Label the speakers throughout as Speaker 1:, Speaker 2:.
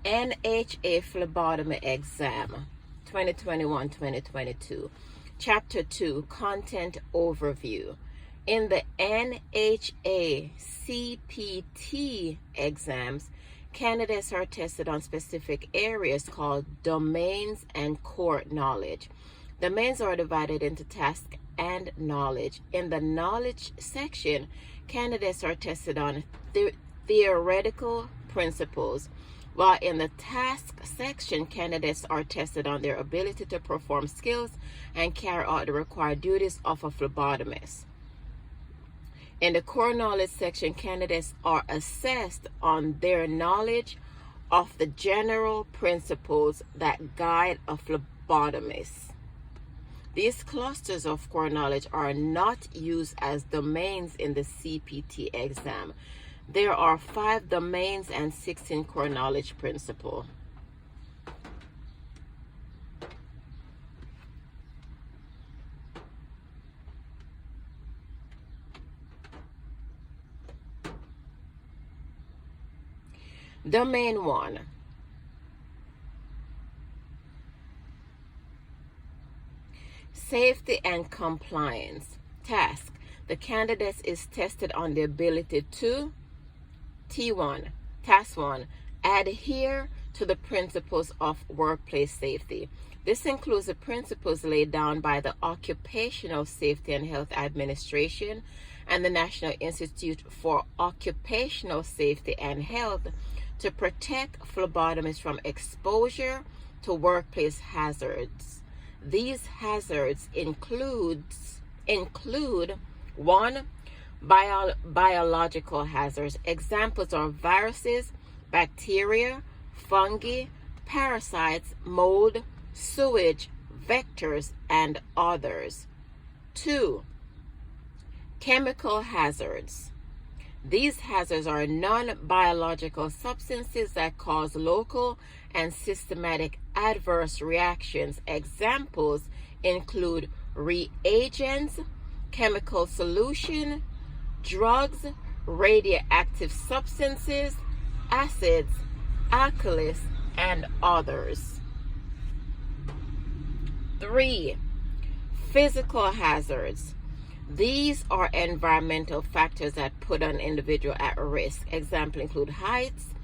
Speaker 1: NHA Phlebotomy Exam 2021-2022. Chapter 2, Content Overview. In the NHA CPT exams, candidates are tested on specific areas called domains and core knowledge. Domains are divided into task and knowledge. In the knowledge section, candidates are tested on theoretical principles, while in the task section, candidates are tested on their ability to perform skills and carry out the required duties of a phlebotomist. In the core knowledge section, candidates are assessed on their knowledge of the general principles that guide a phlebotomist. These clusters of core knowledge are not used as domains in the CPT exam. There are 5 domains and 16 core knowledge principles. Domain 1. Safety and compliance. Task. The candidate is tested on the ability to T1. Task 1. Adhere to the principles of workplace safety. This includes the principles laid down by the Occupational Safety and Health Administration and the National Institute for Occupational Safety and Health to protect phlebotomists from exposure to workplace hazards. These hazards include 1. Biological hazards. Examples are viruses, bacteria, fungi, parasites, mold, sewage, vectors, and others. 2. Chemical hazards. These hazards are non-biological substances that cause local and systematic adverse reactions. Examples include reagents, chemical solution, drugs, radioactive substances, acids, alkalis, and others. 3. Physical hazards. These are environmental factors that put an individual at risk. Examples include heights,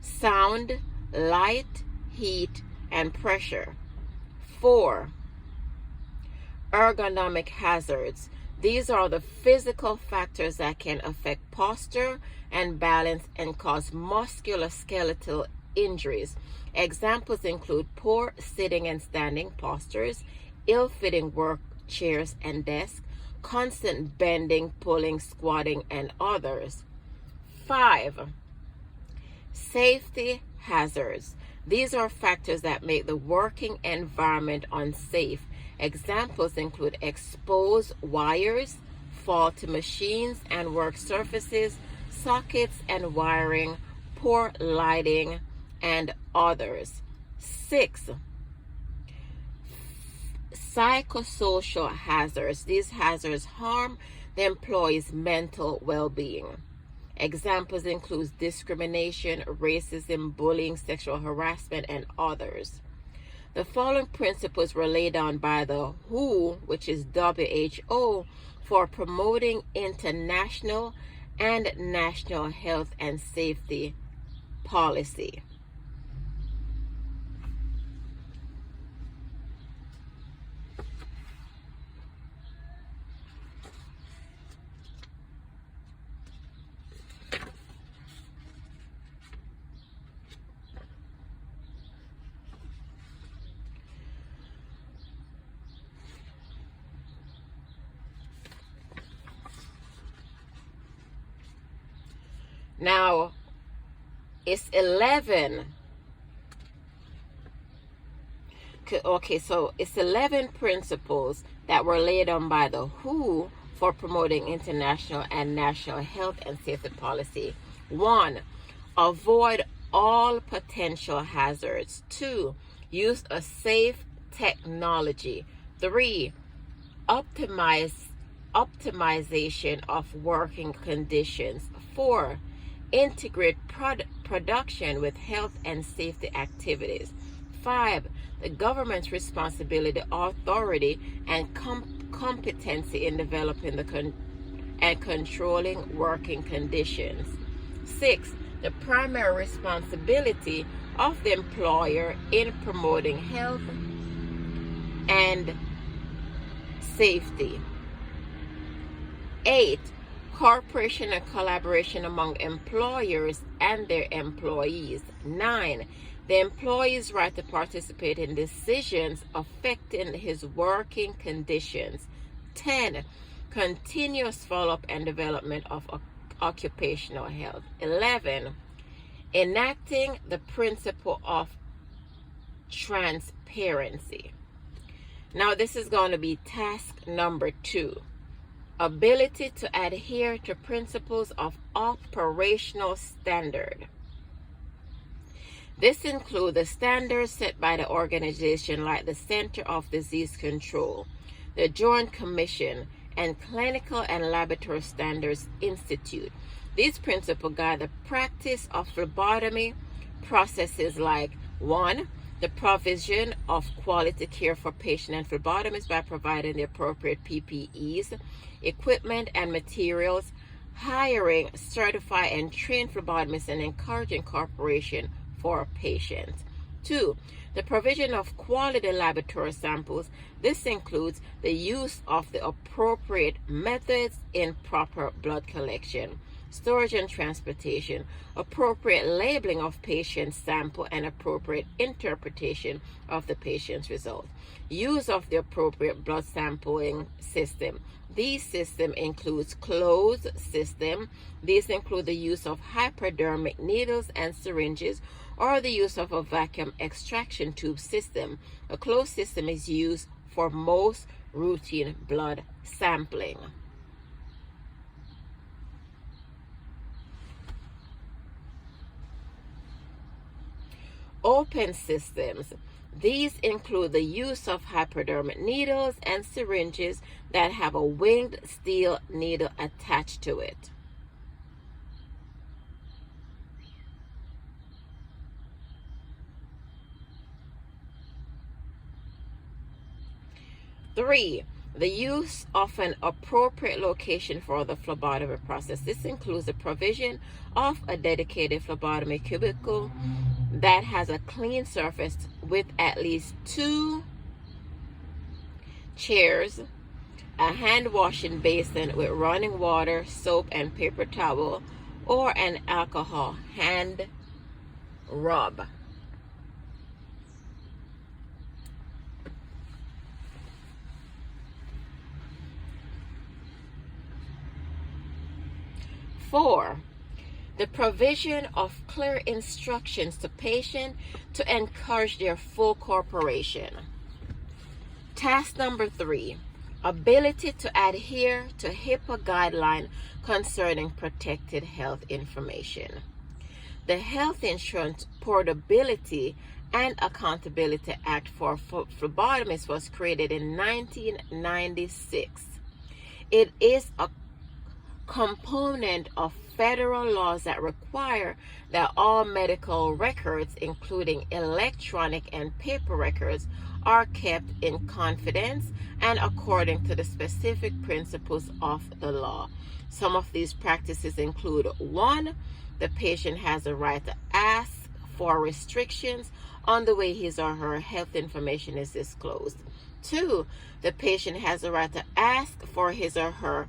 Speaker 1: sound, light, heat, and pressure. 4. Ergonomic hazards. These are the physical factors that can affect posture and balance and cause musculoskeletal injuries. Examples include poor sitting and standing postures, ill-fitting work chairs and desks, constant bending, pulling, squatting, and others. 5. Safety hazards. These are factors that make the working environment unsafe. Examples include exposed wires, faulty machines and work surfaces, sockets and wiring, poor lighting, and others. 6. Psychosocial hazards. These hazards harm the employee's mental well-being. Examples include discrimination, racism, bullying, sexual harassment, and others. The following principles were laid down by the WHO, which is WHO, for promoting international and national health and safety policy. Now, it's 11. Okay, so it's 11 principles that were laid down by the WHO for promoting international and national health and safety policy. 1. Avoid all potential hazards. 2. Use a safe technology. 3. Optimization of working conditions. 4. integrate production with health and safety activities. 5. The government's responsibility, authority, and competency in developing and controlling working conditions. 6. The primary responsibility of the employer in promoting health and safety. 8. Cooperation and collaboration among employers and their employees. 9. The employee's right to participate in decisions affecting his working conditions. 10. Continuous follow-up and development of occupational health. 11. Enacting the principle of transparency. Now this is going to be task number 2. Ability to adhere to principles of operational standard. This includes the standards set by the organization like the Center of Disease Control, the Joint Commission, and Clinical and Laboratory Standards Institute. These principles guide the practice of phlebotomy processes like 1. The provision of quality care for patient and phlebotomists by providing the appropriate PPEs, equipment, and materials, hiring, certify, and train phlebotomists, and encouraging cooperation for patients. 2. The provision of quality laboratory samples. This includes the use of the appropriate methods in proper blood collection, storage and transportation, appropriate labeling of patient's sample, and appropriate interpretation of the patient's results. Use of the appropriate blood sampling system. These system includes closed system. These include the use of hypodermic needles and syringes, or the use of a vacuum extraction tube system. A closed system is used for most routine blood sampling. Open systems. These include the use of hypodermic needles and syringes that have a winged steel needle attached to it. Three, the use of an appropriate location for the phlebotomy process. This includes the provision of a dedicated phlebotomy cubicle that has a clean surface with at least 2 chairs, a hand washing basin with running water, soap, and paper towel, or an alcohol hand rub. Four, the provision of clear instructions to patients to encourage their full cooperation. Task number 3, ability to adhere to Hipaa guideline concerning protected health information. The Health Insurance Portability and Accountability Act for phlebotomists was created in 1996. It is a component of federal laws that require that all medical records, including electronic and paper records, are kept in confidence and according to the specific principles of the law. Some of these practices include: 1, the patient has a right to ask for restrictions on the way his or her health information is disclosed. 2, the patient has a right to ask for his or her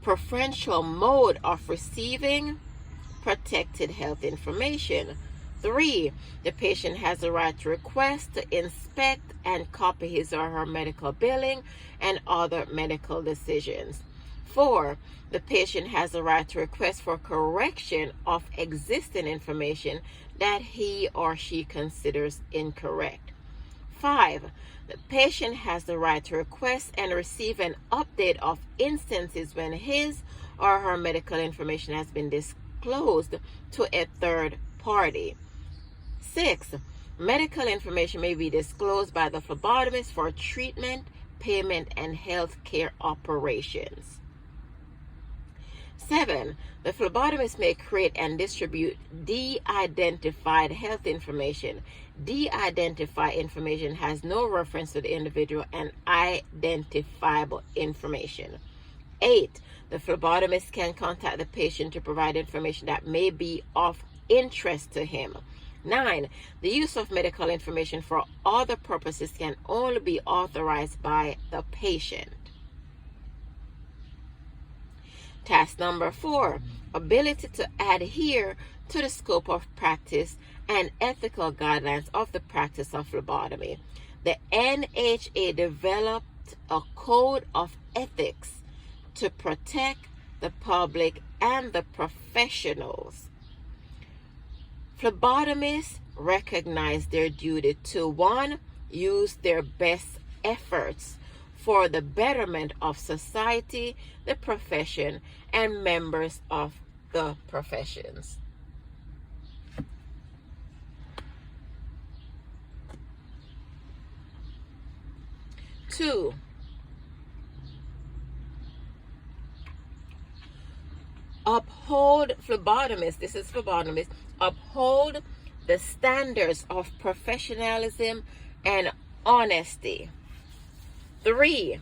Speaker 1: preferential mode of receiving protected health information. 3, the patient has a right to request to inspect and copy his or her medical billing and other medical decisions. 4, the patient has a right to request for correction of existing information that he or she considers incorrect. 5, the patient has the right to request and receive an update of instances when his or her medical information has been disclosed to a third party. 6, medical information may be disclosed by the phlebotomist for treatment, payment, and health care operations. 7. The phlebotomist may create and distribute de-identified health information. De-identified information has no reference to the individual and identifiable information. 8. The phlebotomist can contact the patient to provide information that may be of interest to him. 9. The use of medical information for other purposes can only be authorized by the patient. Task number 4. Ability to adhere to the scope of practice and ethical guidelines of the practice of phlebotomy. The NHA developed a code of ethics to protect the public and the professionals. Phlebotomists recognize their duty to 1. Use their best efforts for the betterment of society, the profession, and members of the professions. Two, uphold phlebotomists, this is phlebotomists, uphold the standards of professionalism and honesty. 3,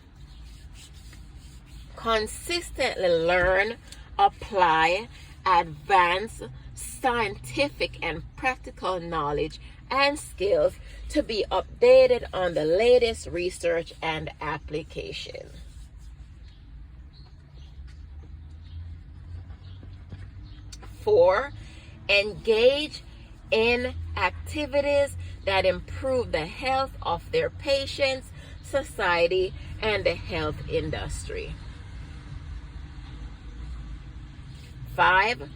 Speaker 1: consistently learn, apply, advance scientific and practical knowledge and skills to be updated on the latest research and application. 4, engage in activities that improve the health of their patients, society, and the health industry. 5,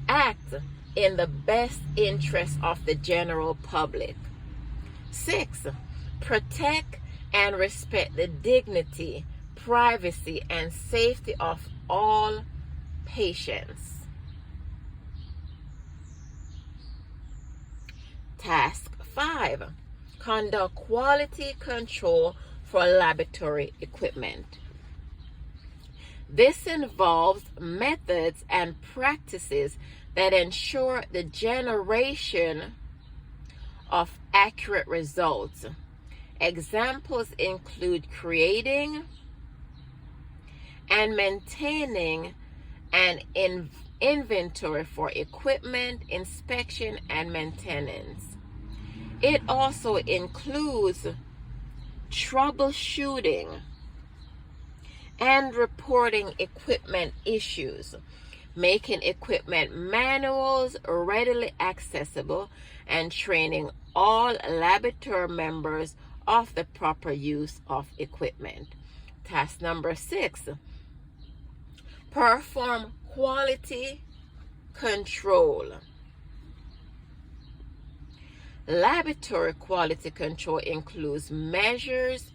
Speaker 1: act in the best interest of the general public. 6, protect and respect the dignity, privacy, and safety of all patients. Task 5, conduct quality control for laboratory equipment. This involves methods and practices that ensure the generation of accurate results. Examples include creating and maintaining an inventory for equipment, inspection, and maintenance. It also includes troubleshooting and reporting equipment issues, making equipment manuals readily accessible, and training all laboratory members of the proper use of equipment. Task number 6, perform quality control. Laboratory quality control includes measures,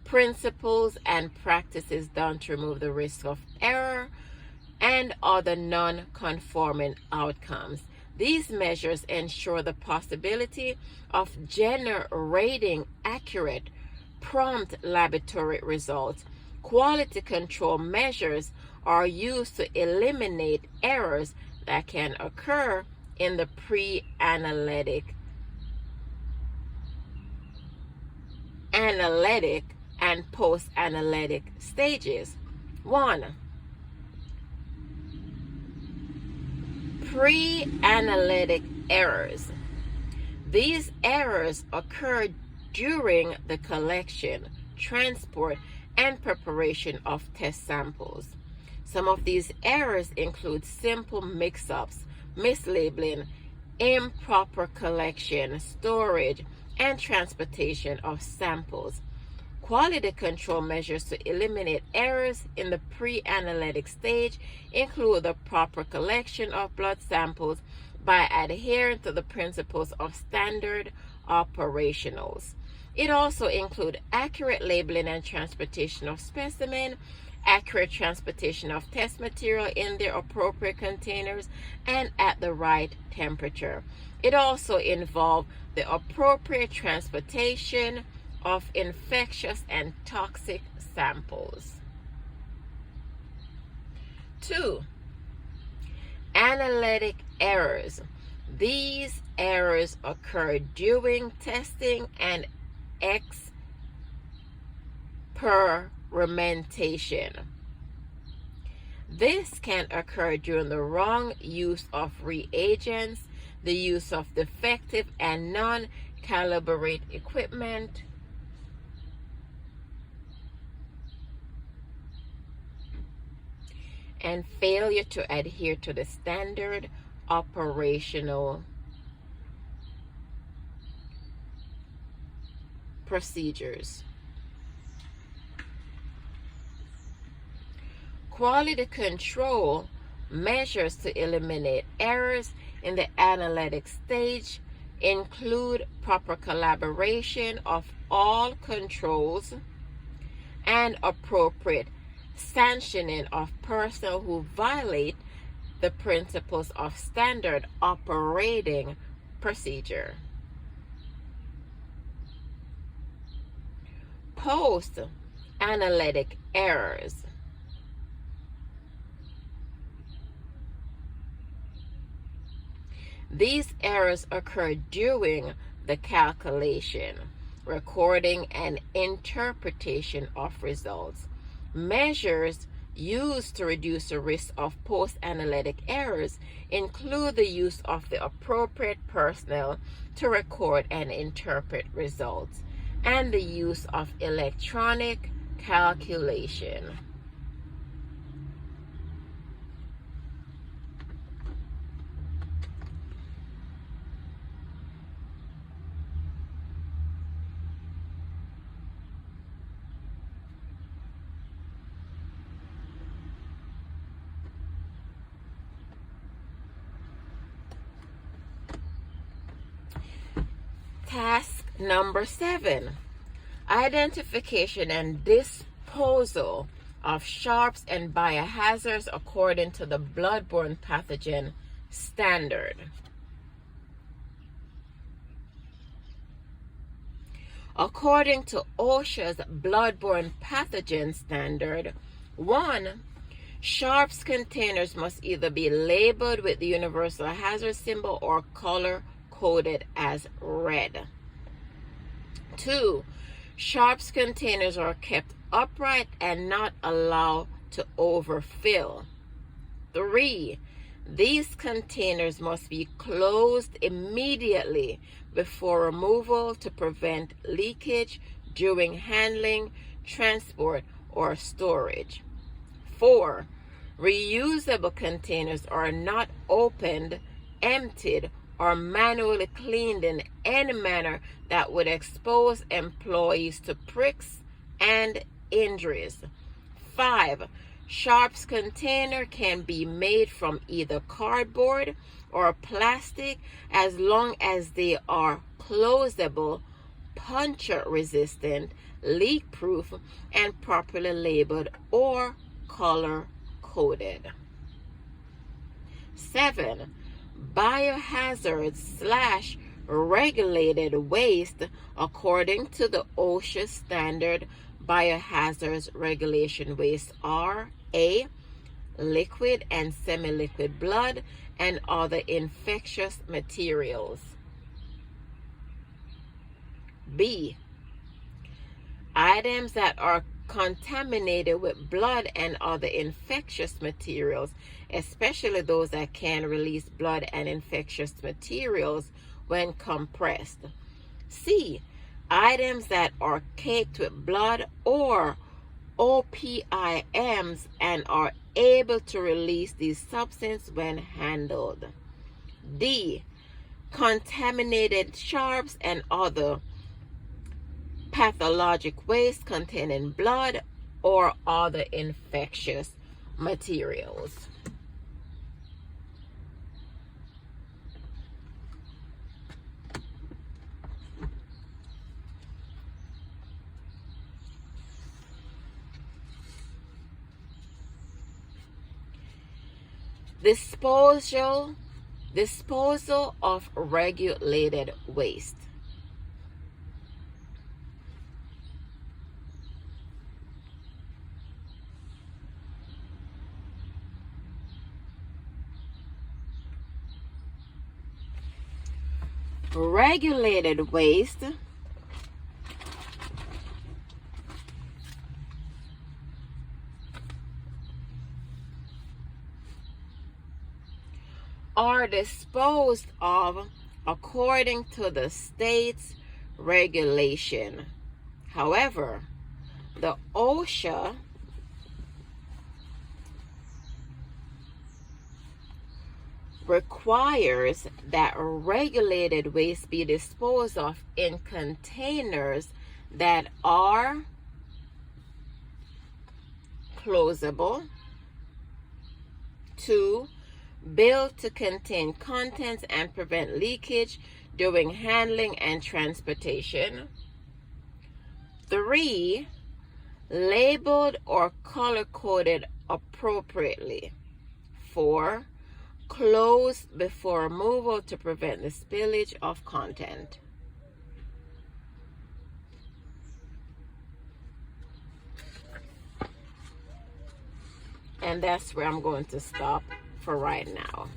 Speaker 1: principles, and practices done to remove the risk of error and other non-conforming outcomes. These measures ensure the possibility of generating accurate, prompt laboratory results. Quality control measures are used to eliminate errors that can occur in the pre-analytic, analytic, and post-analytic stages. 1. Pre-analytic errors. These errors occur during the collection, transport, and preparation of test samples. Some of these errors include simple mix-ups, mislabeling, improper collection, storage, and transportation of samples. Quality control measures to eliminate errors in the pre-analytic stage include the proper collection of blood samples by adhering to the principles of standard operationals. It also includes accurate labeling and transportation of specimen, accurate transportation of test material in their appropriate containers and at the right temperature. It also involves the appropriate transportation of infectious and toxic samples. 2. Analytic errors. These errors occur during testing and experimentation. This can occur during the wrong use of reagents, the use of defective and non-calibrate equipment, and failure to adhere to the standard operational procedures. Quality control measures to eliminate errors in the analytic stage include proper collaboration of all controls and appropriate sanctioning of personnel who violate the principles of standard operating procedure. Post-analytic errors. These errors occur during the calculation, recording, and interpretation of results. Measures used to reduce the risk of post-analytic errors include the use of the appropriate personnel to record and interpret results, and the use of electronic calculation. Task number 7, identification and disposal of sharps and biohazards according to the bloodborne pathogen standard. According to OSHA's bloodborne pathogen standard, 1. Sharps containers must either be labeled with the universal hazard symbol or color coded as red. 2. Sharps containers are kept upright and not allowed to overfill. 3. These containers must be closed immediately before removal to prevent leakage during handling, transport, or storage. 4. Reusable containers are not opened, emptied, or manually cleaned in any manner that would expose employees to pricks and injuries. 5. Sharps container can be made from either cardboard or plastic as long as they are closable, puncture resistant, leak proof, and properly labeled or color coded. 7. Biohazards / regulated waste according to the OSHA standard. Biohazards regulation waste are A. Liquid and semi-liquid blood and other infectious materials. B. Items that are contaminated with blood and other infectious materials, especially those that can release blood and infectious materials when compressed. C. Items that are caked with blood or OPIMs and are able to release these substances when handled. D. Contaminated sharps and other pathologic waste containing blood or other infectious materials. Disposal of regulated waste. Regulated waste are disposed of according to the state's regulation. However, the OSHA requires that regulated waste be disposed of in containers that are closable. 2, built to contain contents and prevent leakage during handling and transportation. 3, labeled or color-coded appropriately. 4, closed before removal to prevent the spillage of content. And that's where I'm going to stop for right now.